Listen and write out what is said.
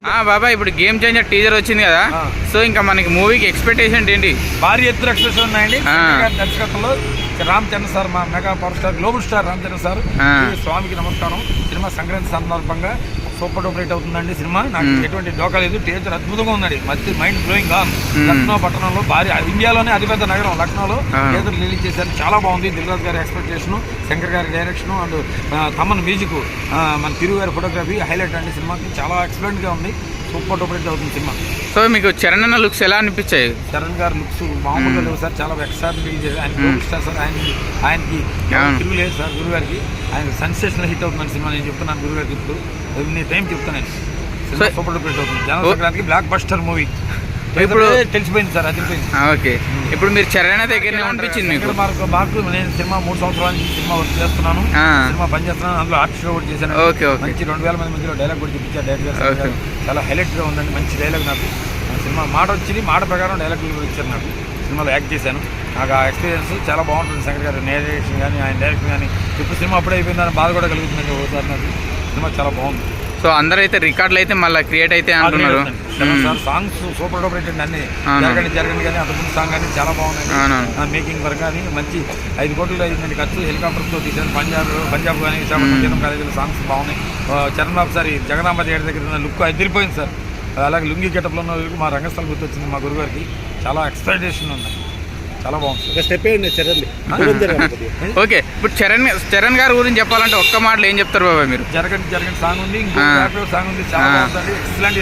బాబాయ్ ఇప్పుడు game changer teaser వచ్చింది కదా, సో ఇంకా మనకి మూవీకి ఎక్స్పెక్టేషన్ ఏంటి? భారీ ఎత్తున ఎక్స్పెక్టేషన్ ఉన్నాయండి. దర్శకత్వంలో రామ్ చరణ్ సార్, మా mega power star global star Ram Charan sir, స్వామికి నమస్కారం. సినిమా సంక్రాంతి సందర్భంగా సూపర్ డూపర్ హిట్ అవుతుందండి. సినిమా నాకు ఎటువంటి డోకా లేదు. టీజర్ అద్భుతంగా ఉందండి. మధ్య మైండ్ బ్లోయింగ్ ఆన్. లక్నో పట్టణంలో భారీ, ఇండియాలోనే అతిపెద్ద నగరం లక్నోలో టీజర్ రిలీజ్ చేశారు. చాలా బాగుంది. దిల్రాజ్ గారి ఎక్స్పెక్టేషన్, శంకర్ గారి డైరెక్షన్ అండ్ తమన్ మ్యూజిక్, మన తిరుగు గారి ఫోటోగ్రఫీ హైలైట్ అండి. సినిమాకి చాలా ఎక్సలెంట్ గా ఉంది. సూపర్ డూపర్ హిట్ అవుతుంది సినిమా. సో మీకు చరణ్ అన్న లుక్స్ ఎలా అనిపించాయి? చరణ్ గారి లుక్స్ మామూలుగా లేవు సార్. చాలా ఎక్సైట్ చేశారు. ఆయన గ్లోబల్ స్టార్ సార్. ఆయనకి తిరుగు లేదు సార్. గురువు గారికి ఆయన సెన్సేషనల్ హిట్ అవుతుందండి సినిమా. నేను చెప్తున్నాను గురువు గారికి ఇప్పుడు నీ టైం చెప్తాను. సినిమా సూపర్ డూపర్ హిట్ అవుతుంది. జనవరి సంక్రాంతికి బ్లాక్ బస్టర్ మూవీ ఇప్పుడు తెలిసిపోయింది సార్. అదిపోయింది. ఓకే, ఇప్పుడు మీరు చరణ్ దగ్గరనే అనిపించింది మీకు? మాకు నేను సినిమా 3 సంవత్సరాల నుంచి సినిమా వర్క్ చేస్తున్నాను. సినిమా పనిచేస్తున్నాను. అందులో ఆర్టిస్ట్ కూడా చేశాను. మంచి 2000 మంది మధ్యలో డైలాగ్ కూడా చూపించారు డైరెక్టర్. చాలా హైలైట్ గా ఉందండి. మంచి డైలాగ్. నాకు సినిమా మాట వచ్చింది, మాట ప్రకారం డైలాగులు కూడా ఇచ్చారు. నాకు సినిమాలో యాక్ట్ చేశాను. నాకు ఆ ఎక్స్పీరియన్స్ చాలా బాగుంటుంది. శంకర్ గారి నేరేషన్ కానీ, ఆయన డైరెక్షన్ కానీ. ఇప్పుడు సినిమా అప్పుడే అయిపోయిందని బాధ కూడా కలుగుతుందండి ఒకసారి. నాకు సినిమా చాలా బాగుంది. సో అందరూ అయితే రికార్డులు అయితే మళ్ళీ క్రియేట్ అయితే అంటున్నారు. సాంగ్స్ సూపర్ డూపర్ హిట్ అన్ని జరగండి కానీ అంతకుముందు సాంగ్ కానీ చాలా బాగున్నాయి. మేకింగ్ వర్క్ కానీ మంచి 5 కోట్లు అయిందండి ఖర్చు. హెలికాప్టర్తో తీశారు. పంజాబ్ కానీ విశాఖపట్నం కాలేజీలో సాంగ్స్ బాగున్నాయి. చరణ్ బాబు సార్ జగదాంబ థియేటర్ దగ్గర ఉన్న లుక్ అదిరిపోయింది సార్. అలాగే లుంగి గెటప్లో ఉన్న మా రంగస్థలం గుర్తొచ్చింది మా గురుగారికి. చాలా ఎక్స్పెక్టేషన్ ఉన్నాయి. చాలా బాగుంది. స్టెప్ చరణ్. ఓకే, ఇప్పుడు చరణ్ గారి గురించి చెప్పాలంటే ఒక్క మాటలు ఏం చెప్తారు బాబా మీరు? జరగండి సాంగ్ ఉంది. ఇంకో సాంగ్ ఉంది. చాలా బాగుంది. ఎక్సలెంట్.